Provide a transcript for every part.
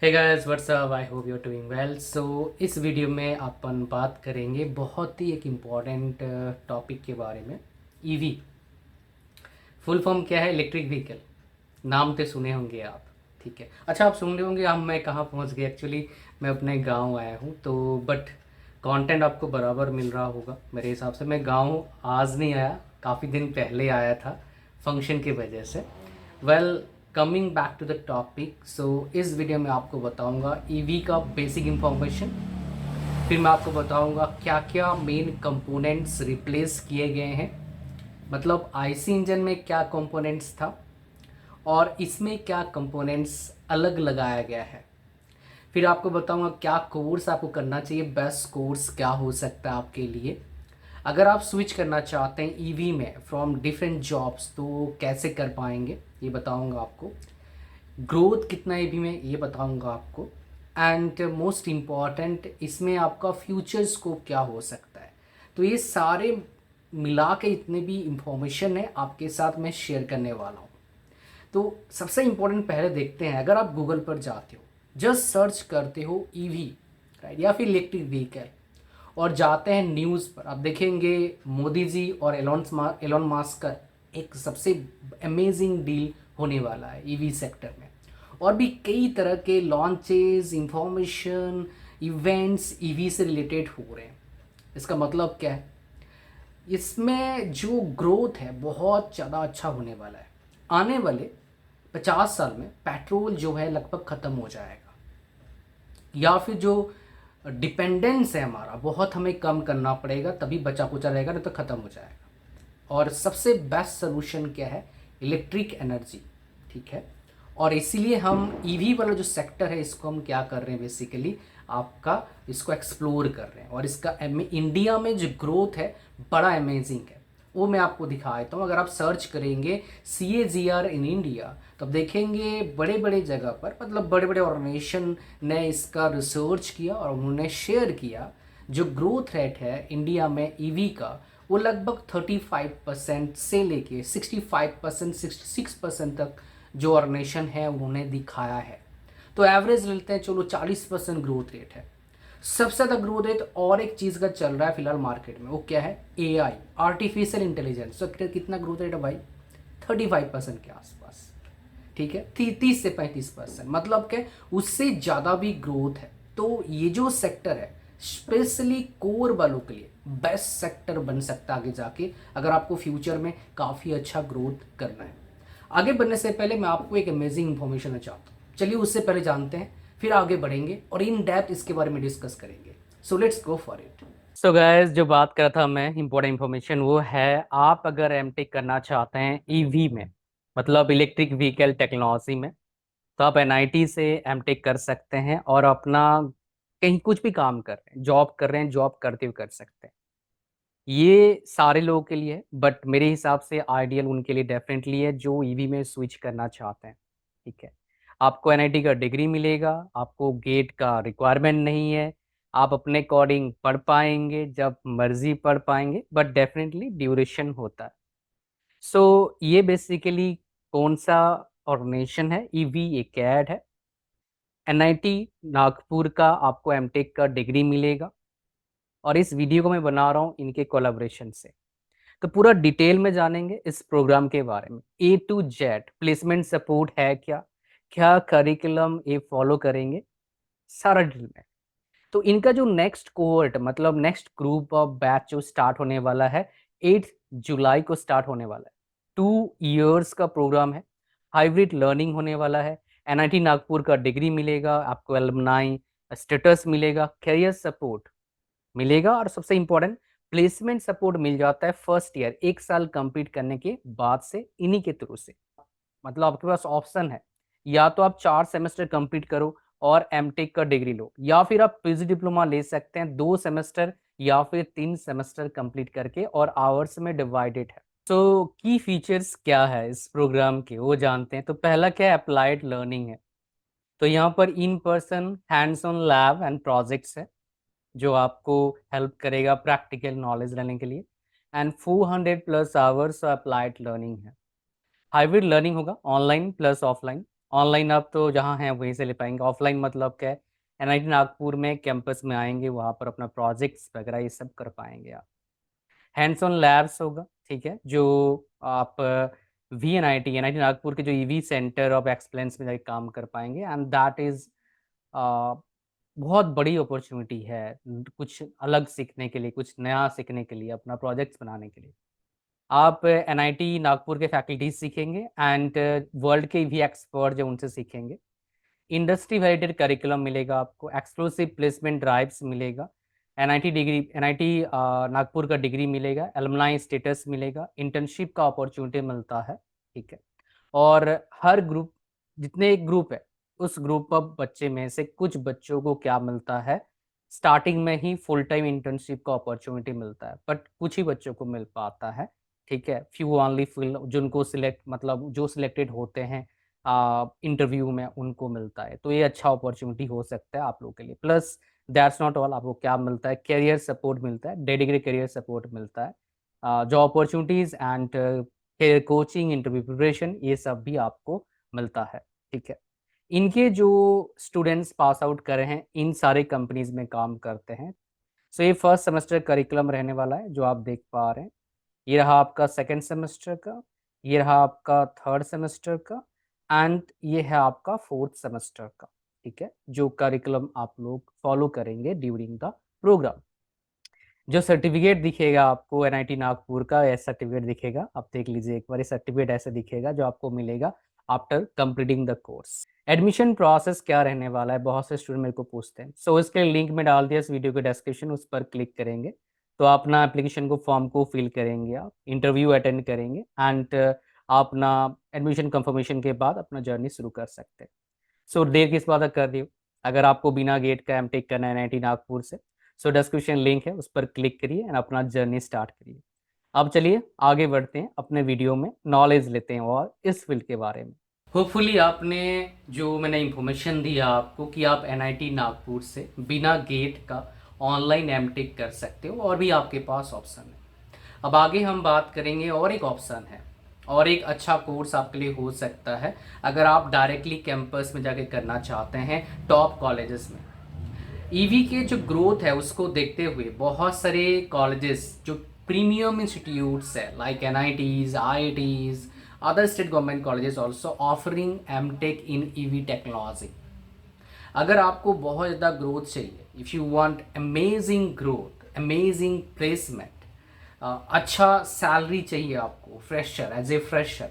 Hey guys what's up, I hope you are doing well. So इस video में अपन बात करेंगे बहुत ही एक इम्पॉर्टेंट टॉपिक के बारे में। ईवी फुल फॉर्म क्या है? Electric vehicle. नाम तो सुने होंगे आप, ठीक है। अच्छा, आप सुन रहे होंगे हम मैं कहाँ पहुँच गया। एक्चुअली मैं अपने गांव आया हूँ, तो बट कंटेंट आपको बराबर मिल रहा होगा मेरे हिसाब से। मैं गांव आज नहीं आया, काफ़ी दिन पहले आया था फंक्शन की वजह से। Well, coming back to the topic. So इस वीडियो में आपको बताऊंगा ईवी का बेसिक इंफॉर्मेशन। फिर मैं आपको बताऊंगा क्या क्या मेन कंपोनेंट्स रिप्लेस किए गए हैं, मतलब आईसी इंजन में क्या कंपोनेंट्स था और इसमें क्या कंपोनेंट्स अलग लगाया गया है। फिर आपको बताऊंगा क्या कोर्स आपको करना चाहिए, बेस्ट कोर्स क्या हो सकता है आपके लिए। अगर आप स्विच करना चाहते हैं ईवी में फ्रॉम डिफरेंट जॉब्स, तो कैसे कर पाएंगे ये बताऊंगा आपको। ग्रोथ कितना ईवी में ये बताऊंगा आपको। एंड मोस्ट इम्पॉर्टेंट, इसमें आपका फ्यूचर स्कोप क्या हो सकता है। तो ये सारे मिला के इतने भी इंफॉर्मेशन है आपके साथ मैं शेयर करने वाला हूँ। तो सबसे इम्पोर्टेंट पहले देखते हैं। अगर आप गूगल पर जाते हो, जस्ट सर्च करते हो ईवी, राइट, या फिर इलेक्ट्रिक व्हीकल, और जाते हैं न्यूज़ पर, आप देखेंगे मोदी जी और एलॉन मास्क का एक सबसे अमेजिंग डील होने वाला है ईवी सेक्टर में। और भी कई तरह के लॉन्चेस, इंफॉर्मेशन, इवेंट्स ईवी से रिलेटेड हो रहे हैं। इसका मतलब क्या है? इसमें जो ग्रोथ है बहुत ज़्यादा अच्छा होने वाला है। आने वाले 50 साल में पेट्रोल जो है लगभग ख़त्म हो जाएगा, या फिर जो डिपेंडेंस है हमारा बहुत हमें कम करना पड़ेगा, तभी बचा कुचा रहेगा, नहीं तो ख़त्म हो जाएगा। और सबसे बेस्ट सोल्यूशन क्या है? इलेक्ट्रिक एनर्जी, ठीक है। और इसीलिए हम ईवी वाला जो सेक्टर है इसको हम क्या कर रहे हैं, बेसिकली आपका इसको एक्सप्लोर कर रहे हैं। और इसका इंडिया में जो ग्रोथ है बड़ा अमेजिंग है, वो मैं आपको दिखा देता हूँ। अगर आप सर्च करेंगे CAGR इन इंडिया, तो आप देखेंगे बड़े बड़े जगह पर, मतलब बड़े बड़े ऑर्गेनाइजेशन ने इसका रिसर्च किया और उन्होंने शेयर किया। जो ग्रोथ रेट है इंडिया में ईवी का, वो लगभग 35% से लेके 65%, 66% तक जो ऑर्गेनाइजेशन है उन्होंने दिखाया है। तो एवरेज लेते हैं, चलो 40% ग्रोथ रेट है। सबसे ज़्यादा ग्रोथ रेट और एक चीज़ का चल रहा है फिलहाल मार्केट में, वो क्या है? AI, artificial intelligence. तो कितना ग्रोथ रेट है भाई? 35% के आसपास, ठीक है। 30 से 35%, मतलब क्या, उससे ज़्यादा भी ग्रोथ है। तो ये जो सेक्टर है स्पेशली कोर वालों के लिए बेस्ट सेक्टर बन सकता है आगे जाके, अगर आपको फ्यूचर में काफ़ी अच्छा ग्रोथ करना है। आगे बढ़ने से पहले मैं आपको एक अमेजिंग इन्फॉर्मेशन देना चाहता हूँ। चलिए उससे पहले जानते हैं, फिर आगे बढ़ेंगे और इन डेप्थ इसके बारे में डिस्कस करेंगे। So let's go for it. So guys, जो बात कर रहा था मैं, इंपॉर्टेंट इन्फॉर्मेशन वो है, आप अगर एमटेक करना चाहते हैं ईवी में, मतलब इलेक्ट्रिक व्हीकल टेक्नोलॉजी में, तो आप एनआईटी से एमटेक कर सकते हैं और अपना कहीं कुछ भी काम कर रहे हैं, जॉब कर रहे हैं, जॉब करते हुए कर सकते हैं। ये सारे लोगों के लिए है, बट मेरे हिसाब से आइडियल उनके लिए डेफिनेटली है जो ईवी में स्विच करना चाहते हैं, ठीक है। आपको एनआईटी का डिग्री मिलेगा, आपको गेट का रिक्वायरमेंट नहीं है, आप अपने अकॉर्डिंग पढ़ पाएंगे, जब मर्जी पढ़ पाएंगे, बट डेफिनेटली ड्यूरेशन होता है। सो ये बेसिकली कौन सा ऑर्गेनाइजेशन है? ईवी एक ऐड है। एनआईटी नागपुर का आपको एमटेक का डिग्री मिलेगा, और इस वीडियो को मैं बना रहा हूँ इनके कोलैबोरेशन से। तो पूरा डिटेल में जानेंगे इस प्रोग्राम के बारे में, A to Z placement support है क्या, क्या करिकुलम ये फॉलो करेंगे, सारा डिटेल में। तो इनका जो नेक्स्ट कोहर्ट, मतलब नेक्स्ट ग्रुप ऑफ बैच जो स्टार्ट होने वाला है, 8 जुलाई को स्टार्ट होने वाला है। 2 इयर्स का प्रोग्राम है, हाइब्रिड लर्निंग होने वाला है। एनआईटी नागपुर का डिग्री मिलेगा आपको, एलुमनाई स्टेटस मिलेगा, करियर सपोर्ट मिलेगा, और सबसे इंपॉर्टेंट प्लेसमेंट सपोर्ट मिल जाता है फर्स्ट ईयर, 1 साल कंप्लीट करने के बाद से इन्हीं के थ्रू से। मतलब आपके पास ऑप्शन है, या तो आप 4 सेमेस्टर कंप्लीट करो और एमटेक का डिग्री लो, या फिर आप पीजी डिप्लोमा ले सकते हैं 2 सेमेस्टर या फिर 3 सेमेस्टर कंप्लीट करके, और आवर्स में डिवाइडेड है। तो की फीचर्स क्या है इस प्रोग्राम के वो जानते हैं। तो पहला क्या है? अप्लाइड लर्निंग है। तो यहाँ पर in person hands on lab and projects है जो आपको हेल्प करेगा प्रैक्टिकल नॉलेज लेने के लिए। And 400 plus hours applied learning है। हाइब्रिड लर्निंग होगा, ऑनलाइन प्लस ऑफलाइन। ऑनलाइन आप तो जहाँ हैं वहीं से ले पाएंगे, ऑफलाइन मतलब क्या है, एनआईटी नागपुर में कैंपस में आएंगे, वहाँ पर अपना प्रोजेक्ट्स वगैरह ये सब कर पाएंगे आप। हैंड्स ऑन लैब्स होगा, ठीक है, जो आप V N I T Nagpur के जो ईवी सेंटर ऑफ एक्सलेंस में जाके काम कर पाएंगे, एंड दैट इज़ बहुत बड़ी अपॉर्चुनिटी है कुछ अलग सीखने के लिए, कुछ नया सीखने के लिए, अपना प्रोजेक्ट्स बनाने के लिए। आप एनआईटी नागपुर के फैकल्टीज सीखेंगे एंड वर्ल्ड के भी एक्सपर्ट जो उनसे सीखेंगे। इंडस्ट्री वैलिडेटेड करिकुलम मिलेगा आपको, एक्सक्लूसिव प्लेसमेंट ड्राइव्स मिलेगा, एनआईटी डिग्री, एनआईटी नागपुर का डिग्री मिलेगा, एलुमनाई स्टेटस मिलेगा, इंटर्नशिप का अपॉर्चुनिटी मिलता है, ठीक है। और हर ग्रुप, जितने एक ग्रुप है उस ग्रुप ऑफ बच्चे में से कुछ बच्चों को क्या मिलता है, स्टार्टिंग में ही फुल टाइम इंटर्नशिप का अपॉर्चुनिटी मिलता है, बट कुछ ही बच्चों को मिल पाता है, ठीक है। फ्यू ओनली फिल जिनको सिलेक्ट, मतलब जो सिलेक्टेड होते हैं इंटरव्यू में, उनको मिलता है। तो ये अच्छा अपॉर्चुनिटी हो सकता है आप लोगों के लिए। प्लस दैट्स नॉट ऑल, आपको क्या मिलता है, करियर सपोर्ट मिलता है, डेडिकेटेड करियर सपोर्ट मिलता है, job opportunities and career coaching, interview preparation, ये सब भी आपको मिलता है, ठीक है। इनके जो स्टूडेंट्स पास आउट करे हैं इन सारे कंपनीज में काम करते हैं। सो ये फर्स्ट सेमेस्टर करिकुलम रहने वाला है जो आप देख पा रहे हैं। ये रहा आपका सेकेंड सेमेस्टर का, ये रहा आपका थर्ड सेमेस्टर का, एंड ये है आपका फोर्थ सेमेस्टर का, ठीक है, जो करिकुलम आप लोग फॉलो करेंगे ड्यूरिंग द प्रोग्राम। जो सर्टिफिकेट दिखेगा आपको एनआईटी नागपुर का, ऐसा सर्टिफिकेट दिखेगा, आप देख लीजिए एक बार, ये सर्टिफिकेट ऐसे दिखेगा जो आपको मिलेगा after completing the course. Admission process क्या रहने वाला है, बहुत से स्टूडेंट मेरे को पूछते हैं। सो इसके लिंक में डाल दिया इस वीडियो के डिस्क्रिप्शन, उस पर क्लिक करेंगे तो आप अपना एप्लीकेशन को, फॉर्म को फिल करेंगे, आप इंटरव्यू अटेंड करेंगे एंड आप अपना एडमिशन कंफर्मेशन के बाद अपना जर्नी शुरू कर सकते हैं। सो देर किस बात कर रही हो, अगर आपको बिना गेट का एमटेक करना है एनआईटी नागपुर से, सो डिस्क्रिप्शन लिंक है, उस पर क्लिक करिए एंड अपना जर्नी स्टार्ट करिए। अब चलिए आगे बढ़ते हैं, अपने वीडियो में नॉलेज लेते हैं और इस फील्ड के बारे में। होपफुली आपने, जो मैंने इंफॉर्मेशन दिया आपको कि आप एनआईटी नागपुर से बिना गेट का ऑनलाइन एमटेक कर सकते हो, और भी आपके पास ऑप्शन है। अब आगे हम बात करेंगे, और एक ऑप्शन है, और एक अच्छा कोर्स आपके लिए हो सकता है अगर आप डायरेक्टली कैंपस में जाके करना चाहते हैं टॉप कॉलेजेस में। ईवी के जो ग्रोथ है उसको देखते हुए बहुत सारे कॉलेजेस जो प्रीमियम इंस्टीट्यूट्स है, like NITs, IITs, other state government colleges also offering MTech in EV technology. अगर आपको बहुत ज़्यादा ग्रोथ चाहिए, if you want amazing growth, amazing placement, अच्छा सैलरी चाहिए आपको फ्रेशर, एज ए फ्रेशर,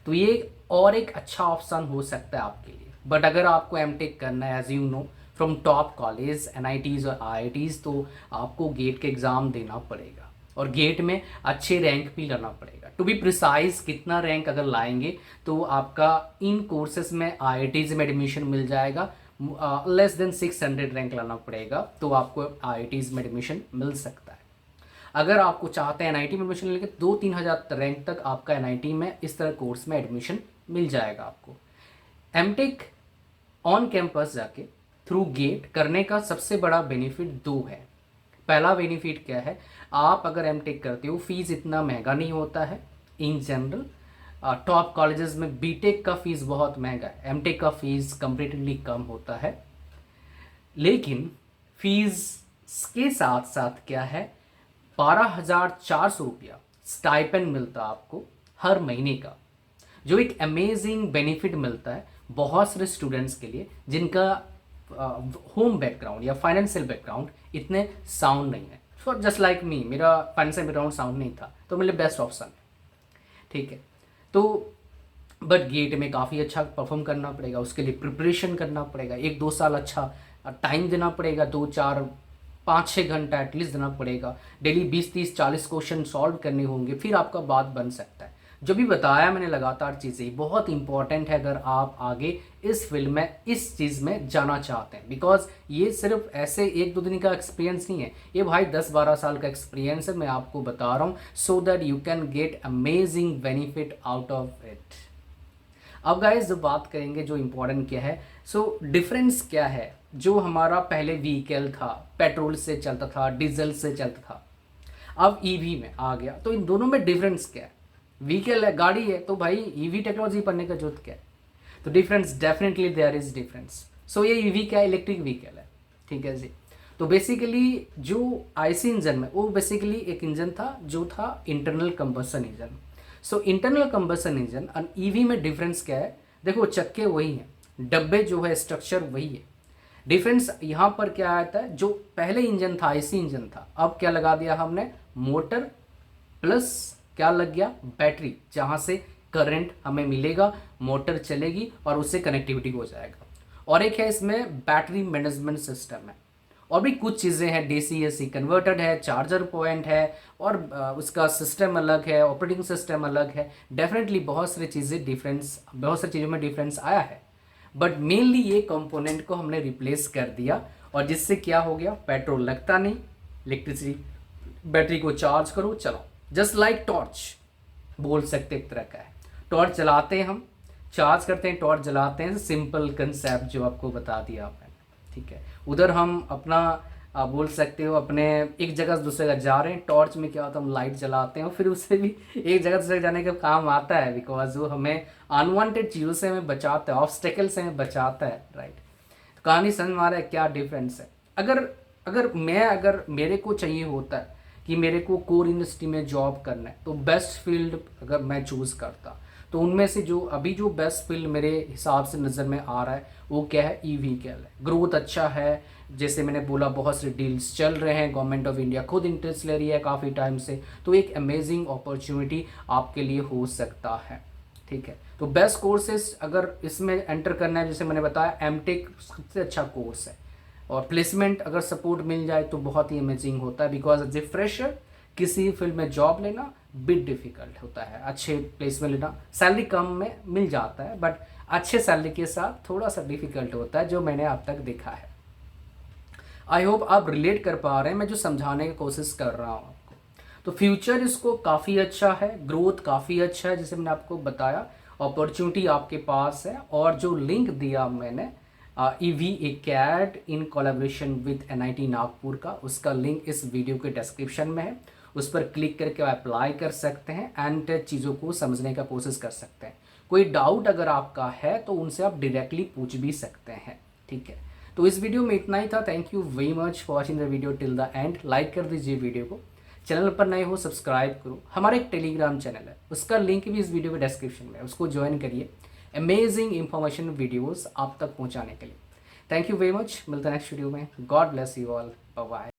तो ये और एक अच्छा ऑप्शन हो सकता है आपके लिए। बट अगर आपको एमटेक करना है, as you know, from top college, NITs और आईआईटीज़, तो आपको गेट के एग्ज़ाम देना पड़ेगा और गेट में अच्छे रैंक भी लाना पड़ेगा। टू बी प्रिसाइज, कितना रैंक अगर लाएंगे तो आपका इन कोर्सेज में आईआईटीज़ में एडमिशन मिल जाएगा। लेस देन 600 रैंक लाना पड़ेगा तो आपको आईआईटीज़ में एडमिशन मिल सकता है। अगर आपको चाहते हैं एनआईटी में एडमिशन लेके 2-3 हज़ार रैंक तक आपका एनआईटी में इस तरह कोर्स में एडमिशन मिल जाएगा आपको। एमटेक ऑन कैंपस जाके थ्रू गेट करने का सबसे बड़ा बेनिफिट दो है। पहला बेनिफिट क्या है, आप अगर एमटेक करते हो फीस इतना महंगा नहीं होता है इन जनरल। टॉप कॉलेजेस में बीटेक का फीस बहुत महंगा है, एमटेक का फीस कंपेरेटिवली कम होता है। लेकिन फीस के साथ साथ क्या है, 12,400 रुपया स्टाइपेंड मिलता है आपको हर महीने का, जो एक अमेजिंग बेनिफिट मिलता है बहुत सारे स्टूडेंट्स के लिए जिनका होम बैकग्राउंड या फाइनेंशियल बैकग्राउंड इतने साउंड नहीं है। सो जस्ट लाइक मी, मेरा फाइनेंशियल बैकग्राउंड साउंड नहीं था, तो मेरे लिए बेस्ट ऑप्शन है, ठीक है। तो बट गेट में काफ़ी अच्छा परफॉर्म करना पड़ेगा, उसके लिए प्रिपरेशन करना पड़ेगा, 1-2 साल अच्छा टाइम देना पड़ेगा, 2-4-5-6 घंटा एटलीस्ट देना पड़ेगा, डेली 20-30-40 क्वेश्चन सॉल्व करने होंगे, फिर आपका बात बन सकता है। जो भी बताया मैंने लगातार चीज़ें बहुत इंपॉर्टेंट है अगर आप आगे इस फील्ड में, इस चीज़ में जाना चाहते हैं, बिकॉज ये सिर्फ ऐसे 1-2 दिन का एक्सपीरियंस नहीं है, ये भाई 10-12 साल का एक्सपीरियंस है, मैं आपको बता रहा हूँ, so that you can get amazing benefit out of it. अब गाइस जो बात करेंगे, जो इम्पोर्टेंट क्या है, सो डिफरेंस क्या है, जो हमारा पहले व्हीकल था, पेट्रोल से चलता था, डीजल से चलता था, अब ईवी में आ गया, तो इन दोनों में डिफरेंस क्या है। व्हीकल है, गाड़ी है, तो भाई ईवी टेक्नोलॉजी पढ़ने का जरूरत क्या है। तो difference definitely there is difference. So ये ईवी क्या है, इलेक्ट्रिक व्हीकल है, ठीक है जी। तो बेसिकली जो आईसी इंजन में, वो बेसिकली एक इंजन था जो था internal combustion engine. So internal combustion engine और ईवी में डिफरेंस क्या है, देखो चक्के वही हैं, डब्बे जो है स्ट्रक्चर वही है। डिफरेंस यहाँ पर क्या आता है, जो पहले इंजन था आईसी इंजन था, अब क्या लगा दिया हमने, मोटर प्लस क्या लग गया, बैटरी, जहाँ से करंट हमें मिलेगा, मोटर चलेगी और उससे कनेक्टिविटी हो जाएगा। और एक है इसमें बैटरी मैनेजमेंट सिस्टम है, और भी कुछ चीज़ें हैं, डीसी एसी कन्वर्टेड है, चार्जर पॉइंट है, और उसका सिस्टम अलग है, ऑपरेटिंग सिस्टम अलग है। डेफिनेटली बहुत सारी चीज़ें डिफरेंस, बहुत सारी चीज़ों में डिफरेंस आया है, बट मेनली ये कंपोनेंट को हमने रिप्लेस कर दिया, और जिससे क्या हो गया, पेट्रोल लगता नहीं, इलेक्ट्रिसिटी, बैटरी को चार्ज करो चलाओ, जस्ट लाइक टॉर्च बोल सकते एक तरह का है। टॉर्च जलाते हैं हम, चार्ज करते हैं, टॉर्च जलाते हैं, सिंपल कंसेप्ट जो आपको बता दिया मैंने, ठीक है। उधर हम अपना बोल सकते हो अपने एक जगह से दूसरी जगह जा रहे हैं, टॉर्च में क्या होता है, हम लाइट जलाते हैं, और फिर उससे भी एक जगह से दूसरी जगह जाने का काम आता है, बिकॉज वो हमें अनवांटेड चीज़ों से हमें बचाता है, ऑब्स्टेकल से हमें बचाता है, राइट। तो कहानी समझ में आ रहा है क्या डिफरेंस है। अगर अगर मेरे को चाहिए होता है कि मेरे को कोर इंडस्ट्री में जॉब करना है, तो बेस्ट फील्ड अगर मैं चूज़ करता, तो उनमें से जो अभी जो बेस्ट फील्ड मेरे हिसाब से नज़र में आ रहा है वो क्या है, ई व्हीकल है। ग्रोथ अच्छा है, जैसे मैंने बोला बहुत से डील्स चल रहे हैं, गवर्नमेंट ऑफ इंडिया खुद इंटरेस्ट ले रही है काफ़ी टाइम से, तो एक अमेजिंग अपॉर्चुनिटी आपके लिए हो सकता है, ठीक है। तो बेस्ट कोर्सेज अगर इसमें एंटर करना है, जैसे मैंने बताया एमटेक सबसे अच्छा कोर्स है, और प्लेसमेंट अगर सपोर्ट मिल जाए तो बहुत ही अमेजिंग होता है, बिकॉज एज ए फ्रेशर किसी फील्ड में जॉब लेना बिट डिफिकल्ट होता है, अच्छे प्लेसमेंट लेना, सैलरी कम में मिल जाता है, बट अच्छे सैलरी के साथ थोड़ा सा डिफिकल्ट होता है, जो मैंने अब तक देखा है। आई होप आप रिलेट कर पा रहे हैं मैं जो समझाने की कोशिश कर रहा हूँ आपको। तो फ्यूचर इसको काफ़ी अच्छा है, ग्रोथ काफ़ी अच्छा है, जैसे मैंने आपको बताया, अपॉर्चुनिटी आपके पास है। और जो लिंक दिया मैंने ईवी ए कैड in collaboration with NIT Nagpur का, उसका लिंक इस वीडियो के डिस्क्रिप्शन में है, उस पर क्लिक करके आप अप्लाई कर सकते हैं एंड चीज़ों को समझने का कोशिश कर सकते हैं। कोई डाउट अगर आपका है तो उनसे आप डायरेक्टली पूछ भी सकते हैं, ठीक है। तो इस वीडियो में इतना ही था। Thank you very much for watching the video till the end. Like कर दीजिए वीडियो को, चैनल पर नए हो सब्सक्राइब करो, हमारा एक टेलीग्राम चैनल है, उसका लिंक भी इस वीडियो के डिस्क्रिप्शन में है, उसको ज्वाइन करिए, अमेजिंग इंफॉर्मेशन वीडियोस आप तक पहुंचाने के लिए। थैंक यू वेरी मच, मिलता है नेक्स्ट वीडियो में। God bless you all, bye bye.